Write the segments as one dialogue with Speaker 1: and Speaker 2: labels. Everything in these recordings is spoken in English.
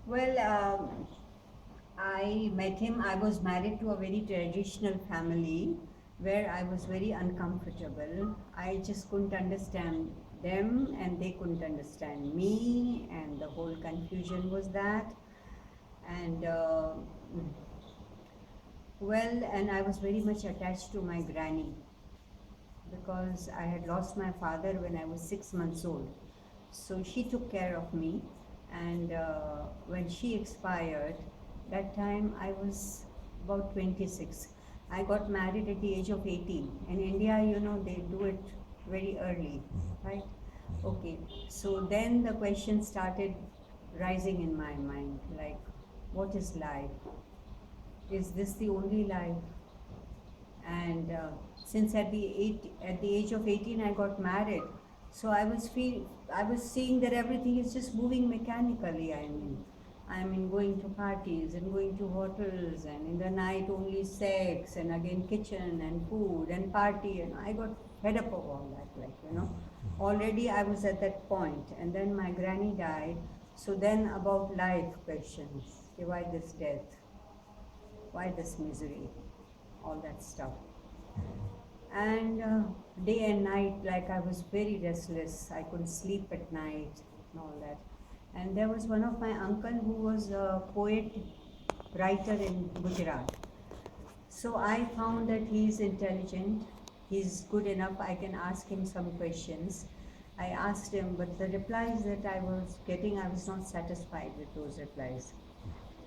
Speaker 1: Well, I met him. I was married to a very traditional family where I was very uncomfortable. I just couldn't understand them and they couldn't understand me, and the whole confusion was that. And and I was very much attached to my granny because I had lost my father when I was 6 months old. So she took care of me, and when she expired, that time I was about 26. I got married at the age of 18. In India, they do it very early, right? Okay, so then the question started rising in my mind, like, what is life? Is this the only life? And since at the age of 18 I got married, so I was seeing that everything is just moving mechanically. I mean going to parties and going to hotels, and in the night only sex, and again kitchen and food and party, and I got fed up of all that, already I was at that point. And then my granny died. So then about life questions, okay, why this death, why this misery, all that stuff. And day and night, like, I was very restless. I couldn't sleep at night and all that. And there was one of my uncle who was a poet, writer in Gujarat. So I found that he's intelligent, he's good enough, I can ask him some questions. I asked him, but the replies that I was getting, I was not satisfied with those replies.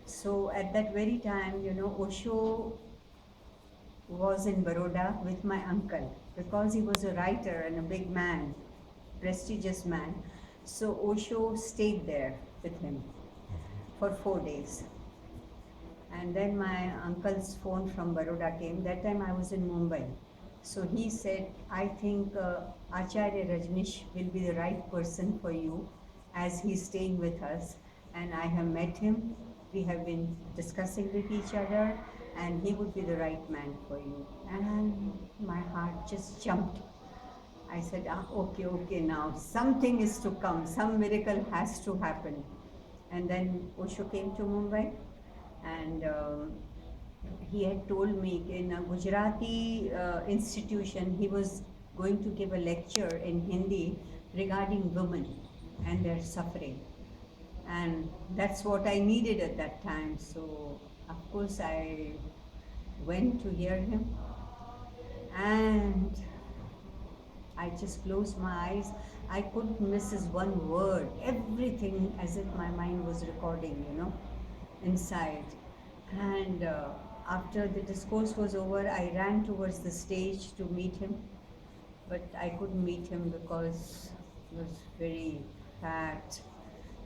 Speaker 1: So at that very time, Osho was in Baroda with my uncle because he was a writer and a big man, prestigious man. So Osho stayed there with him for 4 days. And then my uncle's phone from Baroda came. That time I was in Mumbai. So he said, I think Acharya Rajneesh will be the right person for you as he's staying with us. And I have met him. We have been discussing with each other, and he would be the right man for you. And my heart just jumped. I said, okay, now something is to come, some miracle has to happen. And then Osho came to Mumbai, and he had told me in a Gujarati institution, he was going to give a lecture in Hindi regarding women and their suffering. And that's what I needed at that time. So, of course, I went to hear him, and I just closed my eyes. I couldn't miss his one word. Everything as if my mind was recording, inside. And after the discourse was over, I ran towards the stage to meet him. But I couldn't meet him because he was very fat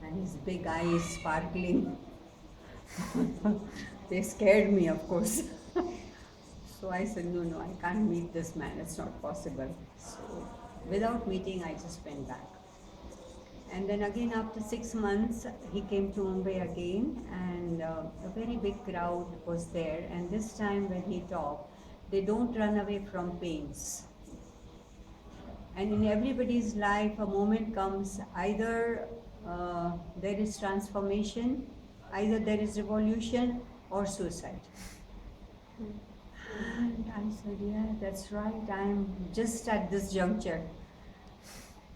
Speaker 1: and his big eyes sparkling. They scared me, of course. So I said, no, I can't meet this man, it's not possible. So without meeting, I just went back. And then again, after 6 months, he came to Mumbai again, and a very big crowd was there. And this time when he talked, they don't run away from pains. And in everybody's life, a moment comes, either there is transformation, either there is revolution or suicide. And I said, yeah, that's right, I'm just at this juncture.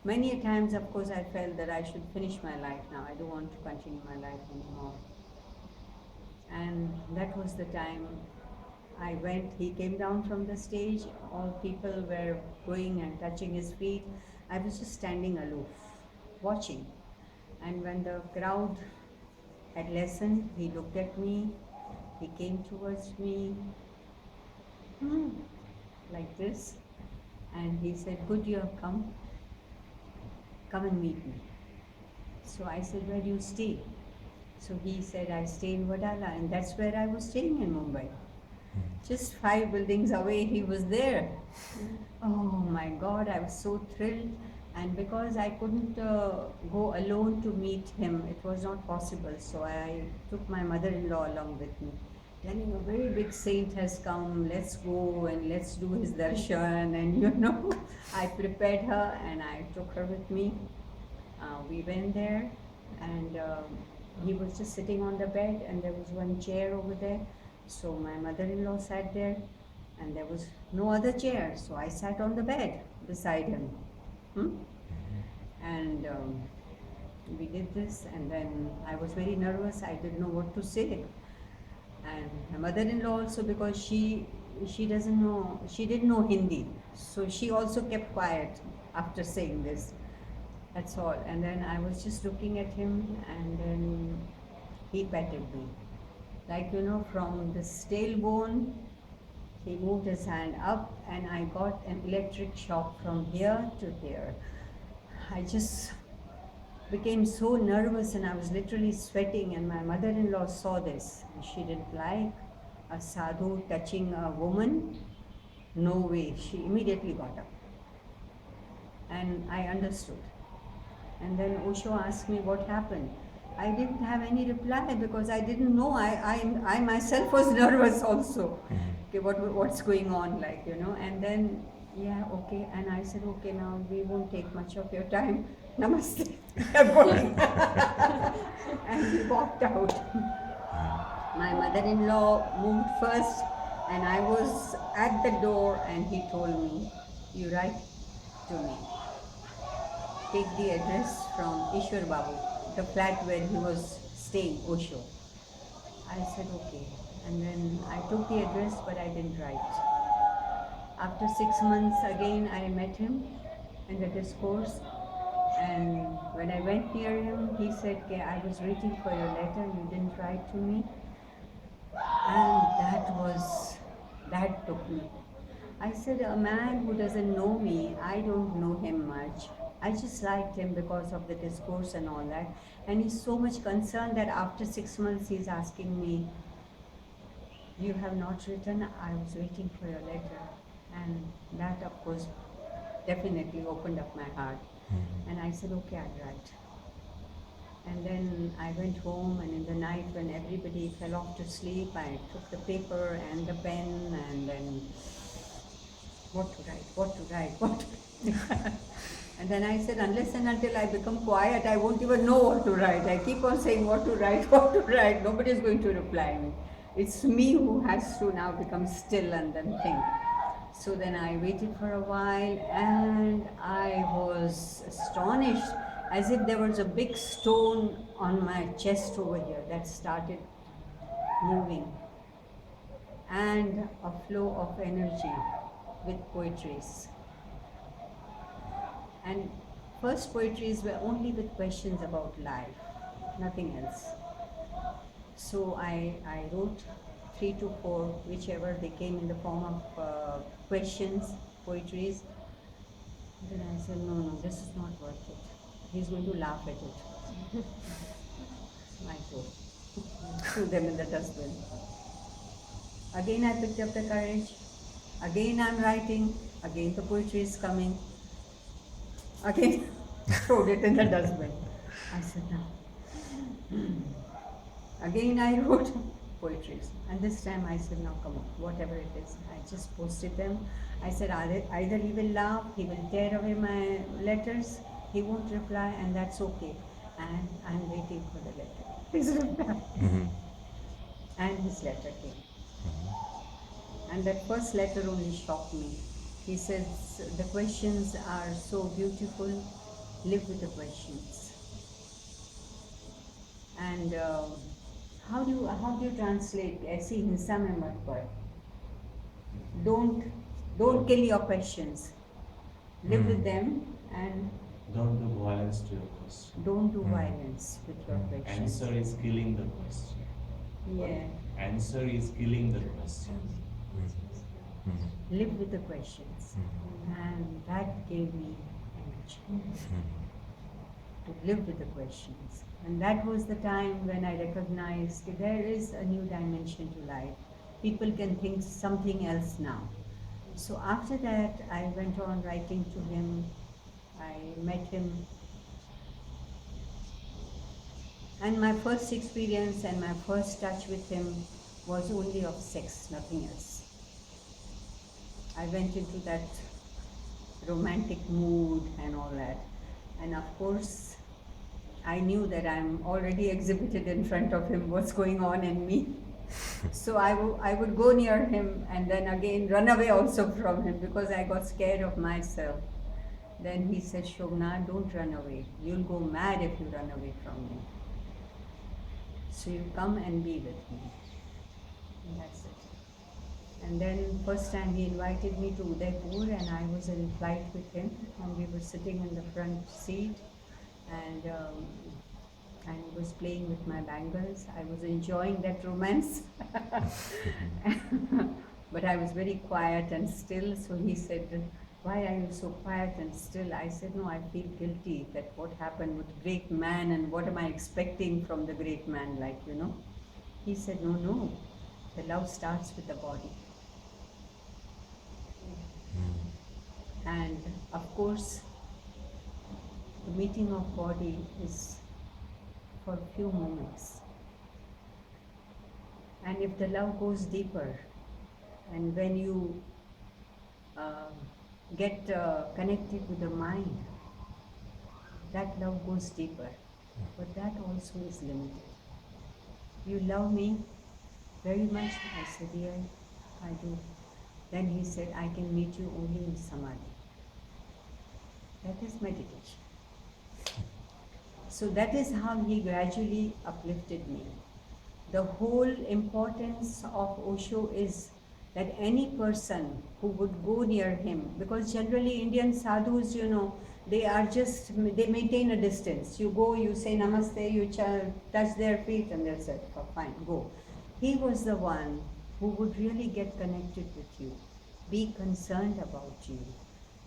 Speaker 1: Many times, of course, I felt that I should finish my life now. I don't want to continue my life anymore. And that was the time I went. He came down from the stage. All people were going and touching his feet. I was just standing aloof, watching. And when the crowd had lessened, he looked at me. He came towards me, like this. And he said, good you have come. Come and meet me. So I said, where do you stay? So he said, I stay in Wadala, and that's where I was staying in Mumbai. Just 5 buildings away, he was there. Oh my God, I was so thrilled. And because I couldn't go alone to meet him, it was not possible. So I took my mother-in-law along with me. Then a very big saint has come, let's go and let's do his darshan. And I prepared her and I took her with me. We went there, and he was just sitting on the bed and there was one chair over there. So my mother-in-law sat there and there was no other chair. So I sat on the bed beside him. And we did this, and then I was very nervous. I didn't know what to say. And my mother-in-law also, because she didn't know Hindi. So she also kept quiet after saying this. That's all. And then I was just looking at him, and then he petted me. Like, from the tailbone, he moved his hand up, and I got an electric shock from here to here. I just became so nervous, and I was literally sweating, and my mother-in-law saw this. She didn't like a sadhu touching a woman. No way. She immediately got up. And I understood. And then Osho asked me what happened. I didn't have any reply because I didn't know. I myself was nervous also. Okay, what's going on, And then, yeah, okay. And I said, okay, now we won't take much of your time. Namaste. And he walked out. My mother-in-law moved first, and I was at the door, and he told me, you write to me. Take the address from Ishwar Babu, the flat where he was staying, Osho. I said, okay. And then I took the address, but I didn't write. After 6 months, again, I met him in the discourse. And when I went near him, he said, okay, I was waiting for your letter, you didn't write to me. And that took me. I said, a man who doesn't know me, I don't know him much. I just liked him because of the discourse and all that. And he's so much concerned that after 6 months he's asking me, you have not written, I was waiting for your letter. And that, of course, definitely opened up my heart. And I said, okay, I'll write. And then I went home, and in the night when everybody fell off to sleep, I took the paper and the pen, and then what to write. And then I said, unless and until I become quiet, I won't even know what to write. I keep on saying what to write. Nobody is going to reply me. It's me who has to now become still and then think. So then I waited for a while, and I was astonished, as if there was a big stone on my chest over here that started moving, and a flow of energy with poetries. And first poetries were only with questions about life, nothing else. So I wrote 3 to 4, whichever they came in the form of questions, poetries. Then I said, no, this is not worth it. He's going to laugh at it. I threw them in the dustbin. Again I picked up the courage. Again I'm writing. Again the poetry is coming. Again threw it in the dustbin. I said, no. Again I wrote poetries. And this time I said, now come on, whatever it is. I just posted them. I said, either he will laugh, he will tear away my letters, he won't reply, and that's okay. And I'm waiting for the letter. His reply. And his letter came. And that first letter only shocked me. He says, the questions are so beautiful, live with the questions. And how do you translate ऐसी हिंसा में मत पड़? Don't kill your questions. Live with them, and
Speaker 2: don't do violence to your question.
Speaker 1: Don't do violence with your questions.
Speaker 2: Answer is killing the question.
Speaker 1: Yeah.
Speaker 2: Answer is killing the question.
Speaker 1: Live with the questions. And that gave me energy to live with the questions. And that was the time when I recognized that there is a new dimension to life. People can think something else now. So after that, I went on writing to him. I met him. And my first experience and my first touch with him was only of sex, nothing else. I went into that romantic mood and all that. And of course, I knew that I'm already exhibited in front of him what's going on in me. So I would go near him and then again run away also from him because I got scared of myself. Then he said, Shobhana, don't run away. You'll go mad if you run away from me. So you come and be with me. And that's it. And then first time he invited me to Udaipur and I was in flight with him and we were sitting in the front seat and he was playing with my bangles. I was enjoying that romance. But I was very quiet and still, so he said, why are you so quiet and still? I said, no, I feel guilty that what happened with great man and what am I expecting from the great man, like, you know. He said, no, no, the love starts with the body. And of course, the meeting of body is for a few moments. And if the love goes deeper, and when you get connected with the mind, that love goes deeper. But that also is limited. You love me very much? I said, yeah, I do. Then he said, I can meet you only in Samadhi. That is meditation. So that is how he gradually uplifted me. The whole importance of Osho is that any person who would go near him, because generally Indian sadhus, you know, they maintain a distance. You go, you say namaste, you touch their feet and they'll say, oh, fine, go. He was the one who would really get connected with you, be concerned about you.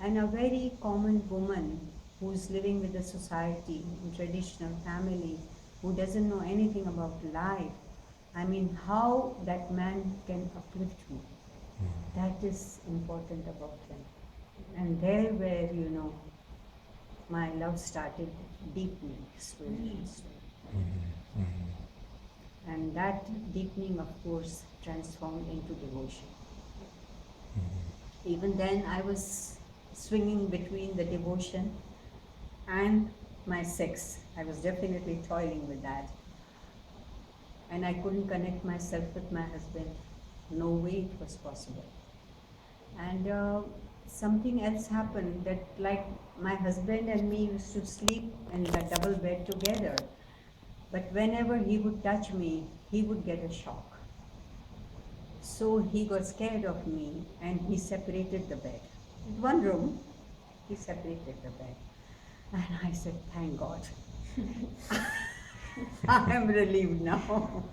Speaker 1: And a very common woman who's living with the society, in traditional family, who doesn't know anything about life, I mean, how that man can uplift me. That is important about him. And there where, you know, my love started deepening slowly and slowly. And that deepening, of course, transformed into devotion. Even then, I was swinging between the devotion and my sex. I was definitely toiling with that. And I couldn't connect myself with my husband. No way it was possible. And something else happened that, like, my husband and me used to sleep in the double bed together. But whenever he would touch me, he would get a shock. So he got scared of me and he separated the bed. In one room, he separated the bed. And I said, thank God. I am relieved now.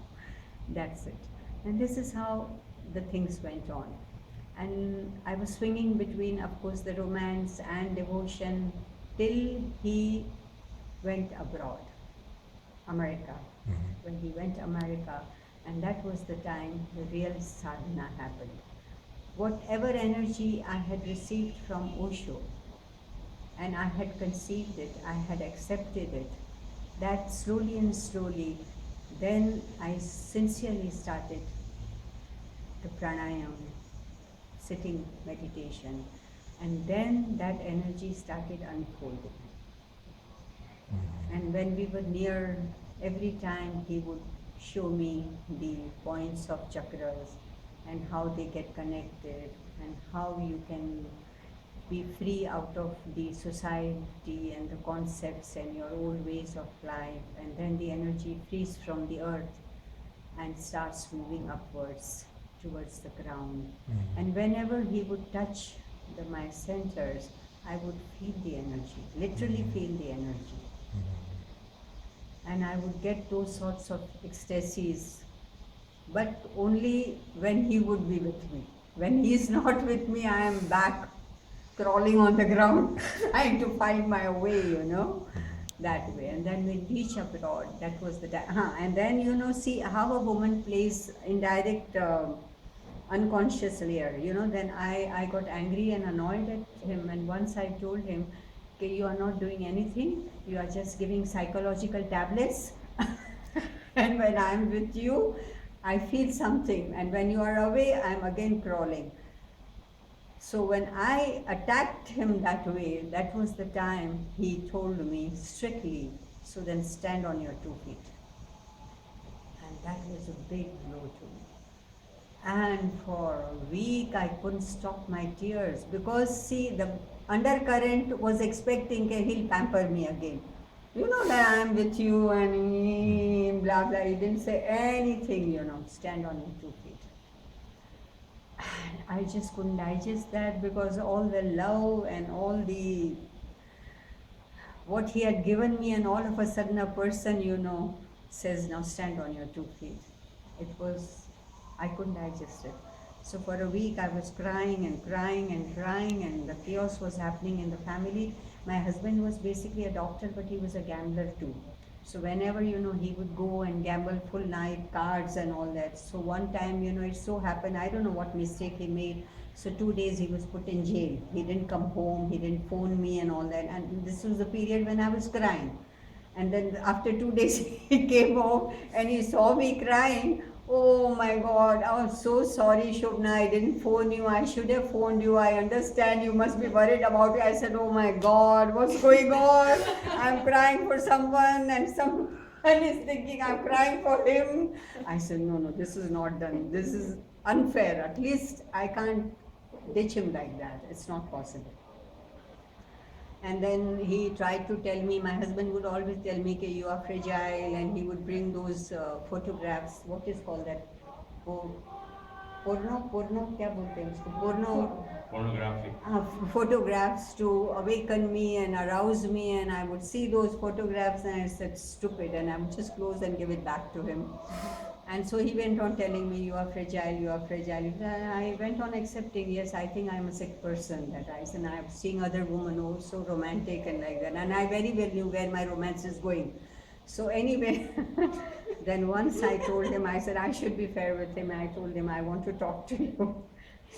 Speaker 1: That's it. And this is how the things went on. And I was swinging between, of course, the romance and devotion till he went abroad, America. When he went America, and that was the time the real sadhana happened. Whatever energy I had received from Osho, and I had conceived it, I had accepted it, that slowly and slowly, then I sincerely started the pranayam, sitting meditation, and then that energy started unfolding. And when we were near, every time he would show me the points of chakras and how they get connected and how you can be free out of the society and the concepts and your old ways of life, and then the energy frees from the earth and starts moving upwards towards the ground. And whenever he would touch my centers, I would feel the energy, literally feel the energy. And I would get those sorts of ecstasies, but only when he would be with me. When he is not with me, I am back crawling on the ground, trying to find my way, you know, that way. And then we reach abroad, that was the time. And then, you know, see how a woman plays indirect, unconscious layer, you know. Then I got angry and annoyed at him, and once I told him, okay, you are not doing anything, you are just giving psychological tablets, and when I am with you, I feel something, and when you are away, I am again crawling. So when I attacked him that way, that was the time he told me strictly, So then stand on your 2 feet. And that was a big blow to me. And for a week I couldn't stop my tears because see, the undercurrent was expecting okay, he'll pamper me again. You know that I am with you and blah blah. He didn't say anything, stand on your 2 feet. I just couldn't digest that because all the love and all the what he had given me, and all of a sudden a person, says, now stand on your 2 feet. It was, I couldn't digest it. So for a week I was crying and crying and crying, and the chaos was happening in the family. My husband was basically a doctor, but he was a gambler too. So whenever, he would go and gamble full night, cards and all that. So one time, it so happened, I don't know what mistake he made. So 2 days he was put in jail. He didn't come home, he didn't phone me and all that. And this was the period when I was crying. And then after 2 days he came home and he saw me crying. Oh my God, I was so sorry, Shobhana, I didn't phone you. I should have phoned you. I understand you must be worried about it. I said, oh my God, what's going on? I'm crying for someone and someone is thinking I'm crying for him. I said, no, this is not done. This is unfair. At least I can't ditch him like that. It's not possible. And then he tried to tell me, my husband would always tell me, you are fragile, and he would bring those photographs, what is called that? Porno, क्या बोलते हैं उसको?
Speaker 2: Pornographic.
Speaker 1: Photographs to awaken me and arouse me, and I would see those photographs and I said, stupid, and I would just close and give it back to him. And so he went on telling me, you are fragile, you are fragile. And I went on accepting, yes, I think I'm a sick person. That I said, I'm seeing other women also romantic and like that. And I very well knew where my romance is going. So anyway, then once I told him, I said, I should be fair with him. I told him, I want to talk to you.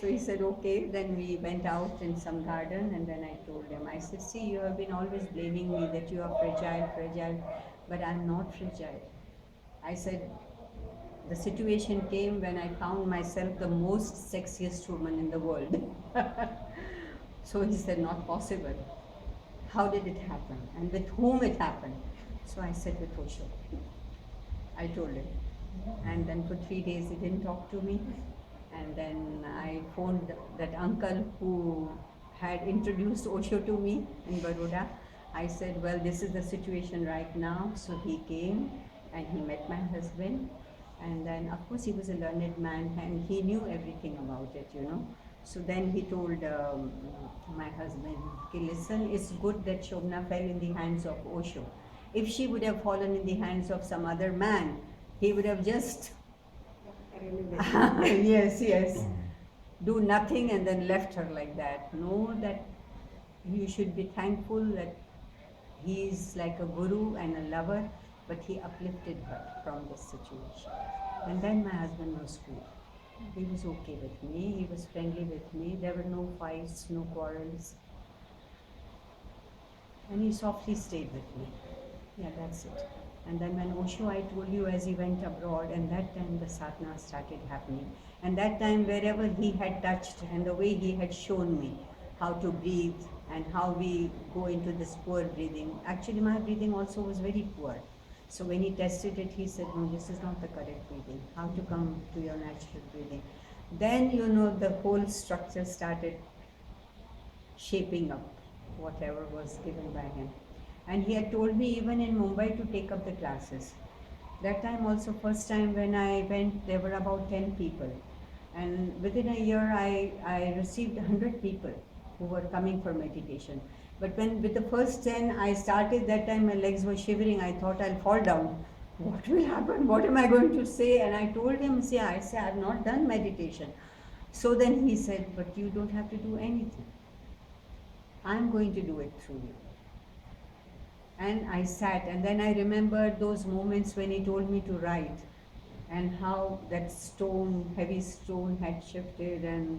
Speaker 1: So he said, okay. Then we went out in some garden, and then I told him, I said, see, you have been always blaming me that you are fragile, but I'm not fragile. I said, the situation came when I found myself the most sexiest woman in the world. So he said, not possible. How did it happen? And with whom it happened? So I said, with Osho. I told him. And then for 3 days he didn't talk to me. And then I phoned that uncle who had introduced Osho to me in Baroda. I said, well, this is the situation right now. So he came and he met my husband. And then, of course, he was a learned man and he knew everything about it, So then he told my husband, okay, listen, it's good that Shobhana fell in the hands of Osho. If she would have fallen in the hands of some other man, he would have just, yes, do nothing and then left her like that. Know that you should be thankful that he is like a guru and a lover, but he uplifted her from this situation. And then my husband was cool. He was okay with me, he was friendly with me, there were no fights, no quarrels. And he softly stayed with me. Yeah, that's it. And then when Osho, I told you, as he went abroad, and that time the sadhana started happening. And that time wherever he had touched and the way he had shown me how to breathe and how we go into this poor breathing. Actually my breathing also was very poor. So when he tested it, he said, no, this is not the correct breathing. How to come to your natural breathing. Then, the whole structure started shaping up, whatever was given by him. And he had told me even in Mumbai to take up the classes. That time also, first time when I went, there were about 10 people. And within a year, I received 100 people who were coming for meditation. But when with the first 10 I started, that time my legs were shivering. I thought I'll fall down. What will happen? What am I going to say? And I told him, I've not done meditation. So then he said, but you don't have to do anything. I'm going to do it through you. And I sat, and then I remembered those moments when he told me to write, and how that stone, heavy stone had shifted and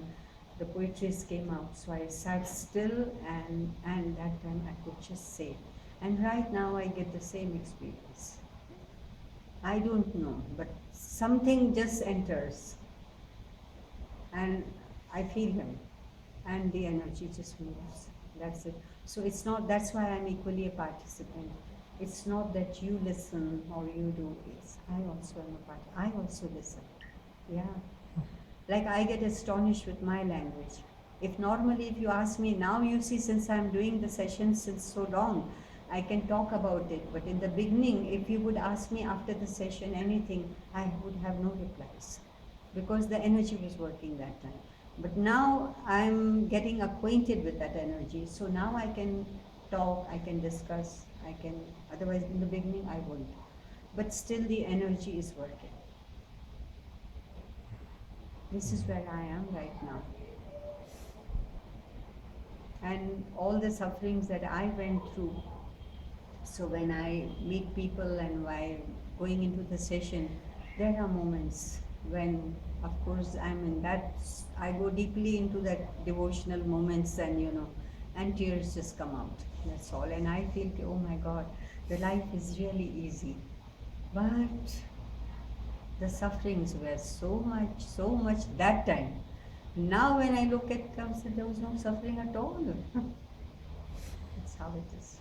Speaker 1: the poetries came out. So I sat still, and that time I could just say. And right now I get the same experience. I don't know, but something just enters and I feel him and the energy just moves. That's it. So it's not, that's why I'm equally a participant. It's not that you listen or you do. It's I also am a part. I also listen. Yeah. Like I get astonished with my language. If normally, if you ask me now, you see, since I'm doing the session since so long, I can talk about it. But in the beginning, if you would ask me after the session anything, I would have no replies because the energy was working that time. But now I'm getting acquainted with that energy, so now I can talk, I can discuss, I can. Otherwise, in the beginning, I wouldn't. But still, the energy is working. This is where I am right now. And all the sufferings that I went through. So when I meet people and while going into the session, there are moments when, of course, I'm in that, I go deeply into that devotional moments and tears just come out. That's all. And I feel, oh my God, the life is really easy. But the sufferings were so much that time. Now when I look at them, there was no suffering at all. That's how it is.